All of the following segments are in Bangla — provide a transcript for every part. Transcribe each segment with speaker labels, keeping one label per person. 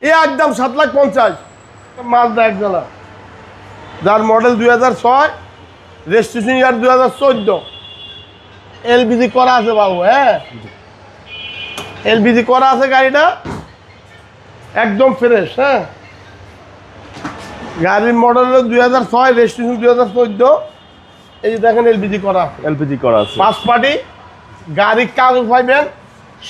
Speaker 1: এ একদম 7,50,000 মাজদা একজনা, যার মডেল 2006, রেজিস্ট্রেশন ইয়ার 2014, এলপিজি করা আছে বাবু। হ্যাঁ, এলপিজি করা আছে গাড়িটা, একদম ফ্রেশ। হ্যাঁ, গাড়ির মডেল হলো 2006, রেজিস্ট্রেশন 2014। এই যে দেখেন এলপিজি করা আছে,
Speaker 2: এলপিজি করা আছে,
Speaker 1: পাঁচ পার্টি। গাড়ির কাগজ পাইবেন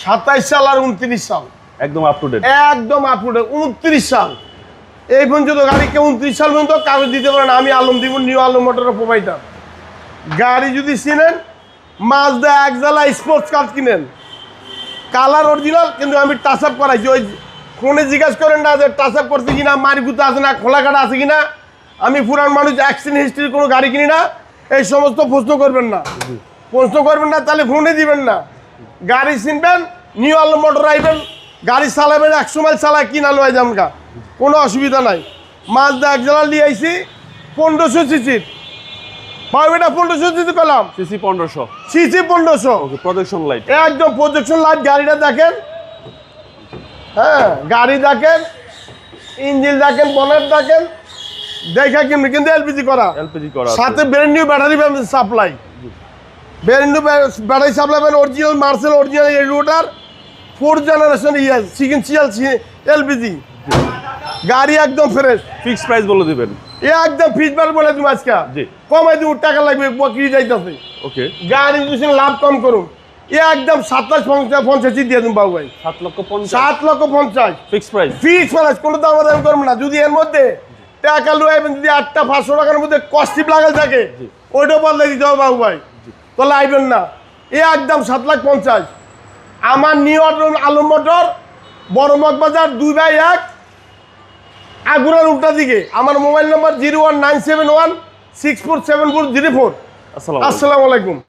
Speaker 1: 27 সাল আর 29 সাল,
Speaker 2: একদম আপ টু ডেট।
Speaker 1: একদম আপ টু ডেট। 29 সাল এই পর্যন্ত গাড়িকে 29 সাল পর্যন্ত কাগজ দিতে পারেন। আমি আলম দিব, নিউ আলম মোটরের প্রোভাইডার। গাড়ি যদি চিনেন, মাজদা একজালা স্পোর্টস কার কিনেন, কালার অরিজিনাল, কিন্তু আমি টাচ আপ করাইছি। ওই ফোনে জিজ্ঞাসা করেন না যে টাচ আপ করছে কিনা, মারিগুতো আছে না, খোলা কাটা আছে কিনা। আমি পুরান মানুষ, অ্যাক্সিডেন্ট হিস্ট্রির কোনো গাড়ি কিনি না। এই সমস্ত প্রশ্ন করবেন না, প্রশ্ন করবেন না, তাহলে ফোনে দিবেন না। গাড়ি চিনবেন, নিউ আলম মোটর আইবেন, গাড়ি চালাবেন, 100 মাইল চালায় কিনা লয় যামগা, কোনো অসুবিধা নাই। মাজদা একজলা নিয়ে আইছি 1500 সিসির। ভাই এটা 1500 সিসি পেলাম,
Speaker 2: সিসি 1500,
Speaker 1: সিসি 1500।
Speaker 2: ওকে, প্রজেকশন লাইট,
Speaker 1: একদম প্রজেকশন লাইট। গাড়িটা দেখেন, হ্যাঁ গাড়ি দেখেন, ইঞ্জিন দেখেন, বনেট দেখেন, দেখা কিনবে। কিন্তু এলপিজি করা,
Speaker 2: এলপিজি করা আছে,
Speaker 1: সাথে brand new battery supply, brand new battery supply পাবেন, অরিজিনাল মার্সেল, অরিজিনাল রোটার, 4th জেনারেশন সিকেন্সিয়াল এলপিজি। গাড়ি একদম ফ্রেশ।
Speaker 2: ফিক্স প্রাইস বলে দিবেন।
Speaker 1: এ একদম ফিজবার বলে তুমি আজকে
Speaker 2: জি,
Speaker 1: কমাই দিব, টাকা লাগবে বকরি যাইতেছে।
Speaker 2: ওকে,
Speaker 1: গাড়ি যদি লাভ কম করুন, এ একদম 27,50 দিয়ে দিন বাবু ভাই।
Speaker 2: 7,50,000,
Speaker 1: 7,50,000
Speaker 2: ফিক্স প্রাইস।
Speaker 1: ফিক্স প্রাইস, কোনো দাম দাম করবো না। যদি এর মধ্যে টাকা লুয়াইবেন, যদি 8টা 500 টাকার মধ্যে কস্টিপ লাগাল থাকে, ওইটাও বদলে দিতে হবে বাবু ভাই, তাহলে আইবেন না। এ একদম 7,50,000। আমার নিউ আলম মোটর, বড় মগবাজার 2/1, আগুরার উল্টা দিকে। আমার মোবাইল নাম্বার 01971647404।
Speaker 2: আসসালামু আলাইকুম।
Speaker 1: আসসালামু আলাইকুম।